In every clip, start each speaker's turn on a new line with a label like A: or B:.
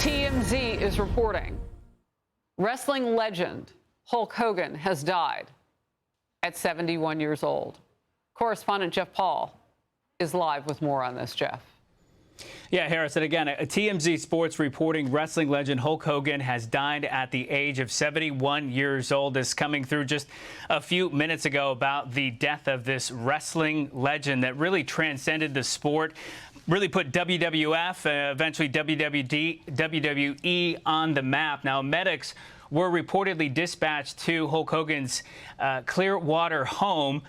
A: TMZ is reporting wrestling legend Hulk Hogan has died at 71 years old. Correspondent Jeff Paul is live with more on this, Jeff.
B: Yeah, Harris, and again, a TMZ Sports reporting wrestling legend Hulk Hogan has died at the age of 71 years old. This coming through just a few minutes ago about the death of this wrestling legend that really transcended the sport, really put WWF, eventually WWE on the map. Now, medics were reportedly dispatched to Hulk Hogan's Clearwater home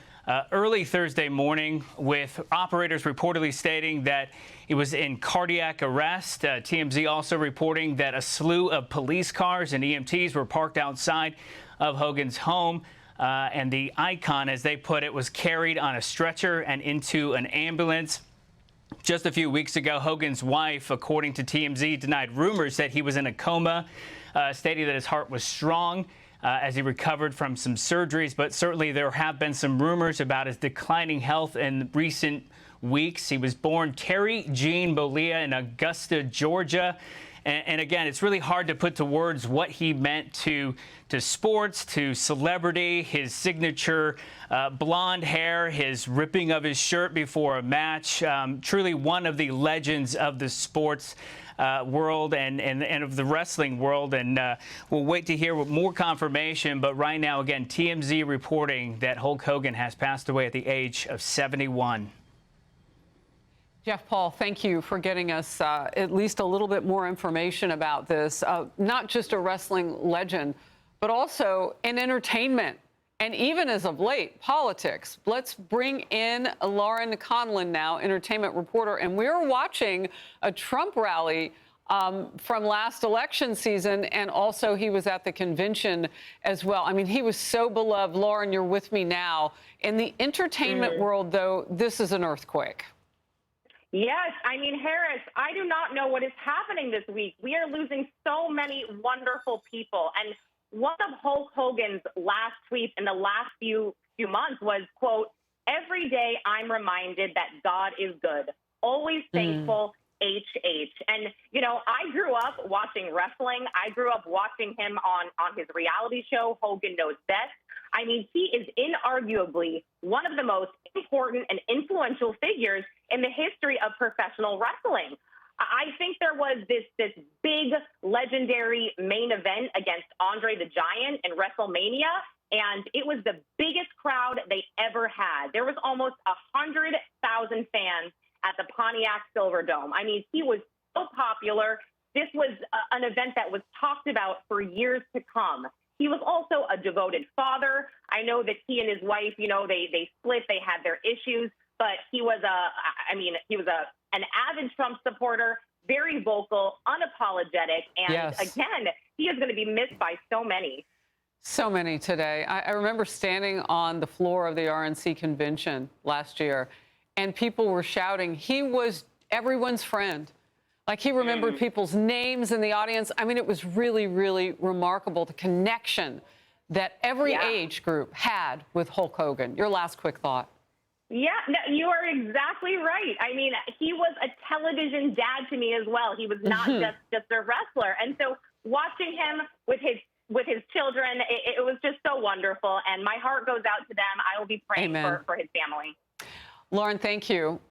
B: early Thursday morning, with operators reportedly stating that he was in cardiac arrest. TMZ also reporting that a slew of police cars and EMTs were parked outside of Hogan's home. And the icon, as they put it, was carried on a stretcher and into an ambulance. Just a few weeks ago, Hogan's wife, according to TMZ, denied rumors that he was in a coma, stating that his heart was strong as he recovered from some surgeries. But certainly there have been some rumors about his declining health in recent weeks. He was born Terry Jean Bollea in Augusta, Georgia. And again, it's really hard to put to words what he meant to sports, to celebrity, his signature blonde hair, his ripping of his shirt before a match. Truly one of the legends of the sports world and of the wrestling world. And we'll wait to hear more confirmation. But right now, again, TMZ reporting that Hulk Hogan has passed away at the age of 71.
A: Jeff Paul, thank you for getting us at least a little bit more information about this. Not just a wrestling legend, but also in entertainment and even as of late, politics. Let's bring in Lauren Conlin now, entertainment reporter. And we're watching a Trump rally from last election season, and also he was at the convention as well. I mean, he was so beloved. Lauren, you're with me now. In the entertainment world, though, this is an earthquake.
C: Yes, I mean, Harris, I do not know what is happening this week. We are losing so many wonderful people. And one of Hulk Hogan's last tweets in the last few months was, quote, "Every day I'm reminded that God is good. Always thankful, HH." And, you know, I grew up watching wrestling. I grew up watching him on his reality show, Hogan Knows Best. I mean, he is inarguably one of the most important and influential figures in the history of professional wrestling. I think there was this big legendary main event against Andre the Giant in WrestleMania, and it was the biggest crowd they ever had. There was almost 100,000 fans at the Pontiac Silverdome. I mean, he was so popular. This was an event that was talked about for years to come. He was also a devoted father. I know that he and his wife, you know, they split, they had their issues, but he was an avid Trump supporter, very vocal, unapologetic, and again, he is going to be missed by so many.
A: So many today. I remember standing on the floor of the RNC convention last year, and people were shouting, he was everyone's friend. Like, he remembered people's names in the audience. I mean, it was really, really remarkable, the connection that every age group had with Hulk Hogan. Your last quick thought.
C: Yeah, no, you are exactly right. I mean, he was a television dad to me as well. He was not just a wrestler. And so watching him with his children, it was just so wonderful. And my heart goes out to them. I will be praying for his family.
A: Lauren, thank you.